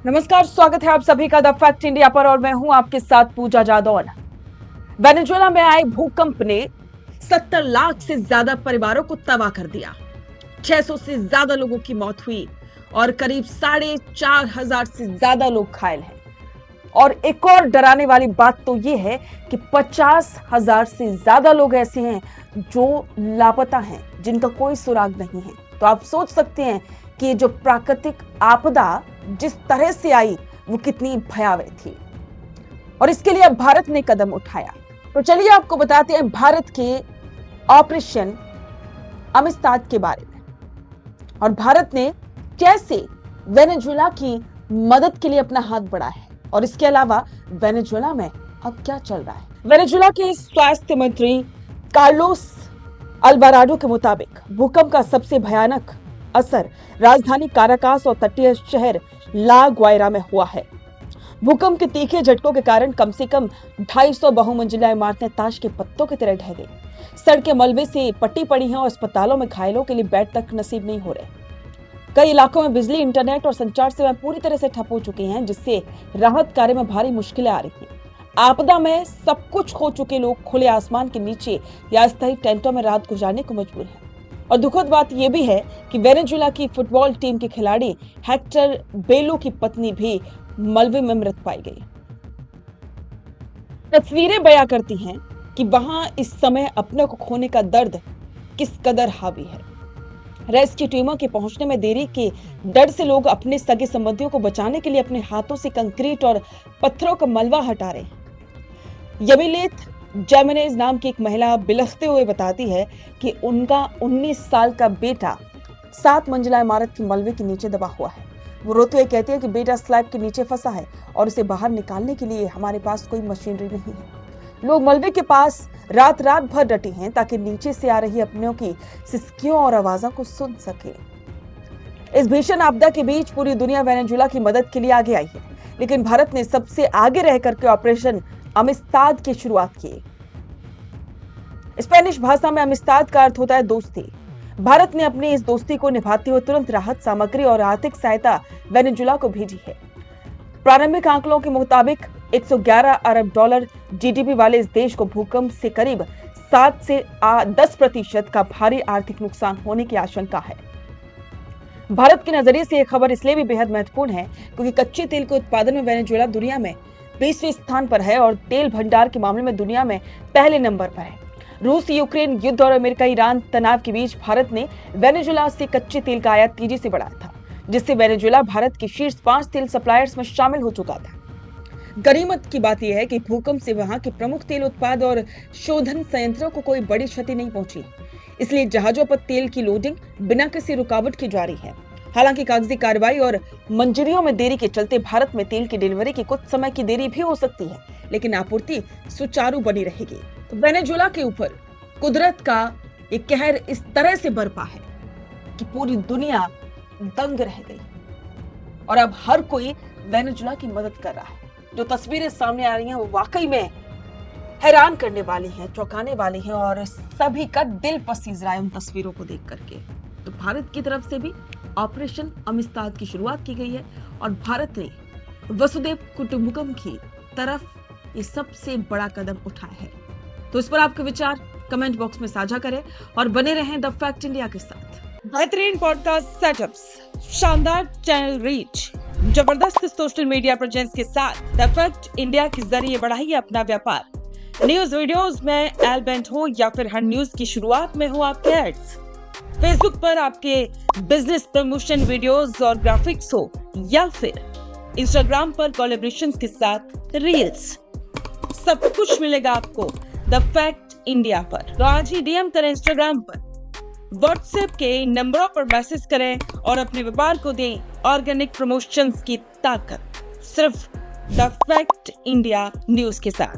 नमस्कार, स्वागत है आप सभी का द फैक्ट इंडिया पर और मैं हूं आपके साथ पूजा जादौन। वेनेजुएला में आए भूकंप ने 70 लाख से ज्यादा परिवारों को तबाह कर दिया। 600 से ज्यादा लोगों की मौत हुई और करीब 4,500 से ज्यादा लोग घायल हैं। और एक और डराने वाली बात तो यह है कि 50,000 से ज्यादा लोग ऐसे हैं जो लापता हैं, जिनका कोई सुराग नहीं है। तो आप सोच सकते हैं कि जो प्राकृतिक आपदा जिस तरह से आई वो कितनी भयावह थी और इसके लिए अब भारत ने कदम उठाया। तो चलिए आपको बताते हैं भारत के ऑपरेशन अमिस्ताद के बारे में और भारत ने कैसे वेनेजुएला की मदद के लिए अपना हाथ बढ़ाया है और इसके अलावा वेनेजुएला में अब क्या चल रहा है। वेनेजुएला के स्वास्थ्य मंत्री कार्लोस अल्वाराडो के मुताबिक भूकंप का सबसे भयानक असर राजधानी काराकास और तटीय शहर ला ग्वायरा में हुआ है। भूकंप के तीखे झटकों के कारण कम से कम 250 बहुमंजिला इमारतें ताश के पत्तों की तरह ढह गई। सड़कें मलबे से पट्टी पड़ी हैं और अस्पतालों में घायलों के लिए बेड तक नसीब नहीं हो रहे। कई इलाकों में बिजली, इंटरनेट और संचार सेवाएं पूरी तरह से ठप हो चुकी हैं, जिससे राहत कार्य में भारी मुश्किलें आ रही हैं। आपदा में सब कुछ खो चुके लोग खुले आसमान के नीचे या अस्थायी टेंटों में रात गुजारने को मजबूर हैं। और दुखद बात यह भी है कि वेनेजुएला की फुटबॉल टीम के खिलाड़ी हेक्टर बेलो की पत्नी भी मलबे में मृत पाई गई। तस्वीरें बयां करती हैं कि वहां इस समय अपने को खोने का दर्द किस कदर हावी है। रेस्क्यू टीमों के पहुंचने में देरी के डर से लोग अपने सगे संबंधियों को बचाने के लिए अपने हाथों से कंक्रीट और पत्थरों का मलबा हटा रहे हैं। यमिलेत जैमनेज नाम की एक महिला बिलखते हुए बताती है कि उनका 19 साल का बेटा 7 मंजिला इमारत की मलबे के नीचे दबा हुआ है। वो रोते हुए कहती है कि बेटा स्लैब के नीचे फंसा है और उसे बाहर निकालने के लिए हमारे पास कोई मशीनरी नहीं है। लोग मलबे के पास रात भर डटे हैं ताकि नीचे से आ रही अपनों की सिसकियों और आवाजों को सुन सके। इस भीषण आपदा के बीच पूरी दुनिया वेनेजुएला की मदद के लिए आगे आई है, लेकिन भारत ने सबसे आगे रह करके ऑपरेशन अमिस्ताद की शुरुआत की। स्पेनिश भाषा में अमिस्ताद का अर्थ होता है दोस्ती। भारत ने अपनी इस दोस्ती को निभाते हुए तुरंत राहत सामग्री और आर्थिक सहायता वेनेजुएला को भेजी है। प्रारंभिक आंकड़ों के मुताबिक 111 अरब डॉलर जीडीपी वाले इस देश को भूकंप से करीब 7 से 10% का भारी आर्थिक नुकसान होने की आशंका है। भारत के नजरिए से यह खबर इसलिए भी बेहद महत्वपूर्ण है क्योंकि कच्चे तेल के उत्पादन में वेनेजुएला दुनिया में 20वें स्थान पर है और तेल भंडार के मामले में दुनिया में पहले नंबर पर है। रूस यूक्रेन युद्ध और अमेरिका ईरान तनाव के बीच भारत ने वेनेजुएला से कच्चे तेल का आयात तेजी से बढ़ाया था, जिससे वेनेजुएला भारत के शीर्ष 5 तेल सप्लायर्स में शामिल हो चुका था। गनीमत की बात यह है कि भूकंप से वहां के प्रमुख तेल उत्पाद और शोधन संयंत्रों को कोई बड़ी क्षति नहीं पहुंची, इसलिए जहाजों पर तेल की लोडिंग बिना किसी रुकावट की जारी है। हालांकि कागजी कार्रवाई और मंजूरियों में देरी के चलते भारत में तेल की डिलीवरी की कुछ समय की देरी भी हो सकती है, लेकिन आपूर्ति सुचारू बनी रहेगी। तो वेनेजुएला के ऊपर कुदरत का एक कहर इस तरह से बरपा है कि पूरी दुनिया दंग रह गई और अब हर कोई वेनेजुएला की मदद कर रहा है। जो तस्वीरें सामने आ रही हैं वो वाकई में हैरान करने वाली हैं, चौंकाने वाली हैं और सभी का दिल पसीज रहा है उन तस्वीरों को देख करके। तो भारत की तरफ से भी ऑपरेशन अमिस्ताद की शुरुआत की गई है और भारत ने वसुदेव कुटुंबकम की तरफ ये सबसे बड़ा कदम उठाया है। तो इस पर आपके विचार कमेंट बॉक्स में साझा करें और बने रहें द फैक्ट इंडिया के साथ। बेहतरीन पॉडकास्ट सेटअप्स, शानदार चैनल रीच, जबरदस्त सोशल मीडिया प्रेजेंस के साथ द फैक्ट इंडिया के जरिए बढ़ाइए अपना व्यापार। न्यूज वीडियोस में एलबेंट हो या फिर हर न्यूज की शुरुआत में हो आपके एड्स, फेसबुक पर आपके बिजनेस प्रमोशन वीडियोस और ग्राफिक्स हो या फिर इंस्टाग्राम पर कोलैबोरेशन के साथ रील्स, सब कुछ मिलेगा आपको द फैक्ट इंडिया पर। तो आज ही डीएम करें इंस्टाग्राम पर, व्हाट्सएप के नंबरों पर मैसेज करें और अपने व्यापार को दें ऑर्गेनिक प्रमोशंस की ताकत, सिर्फ द फैक्ट इंडिया न्यूज के साथ।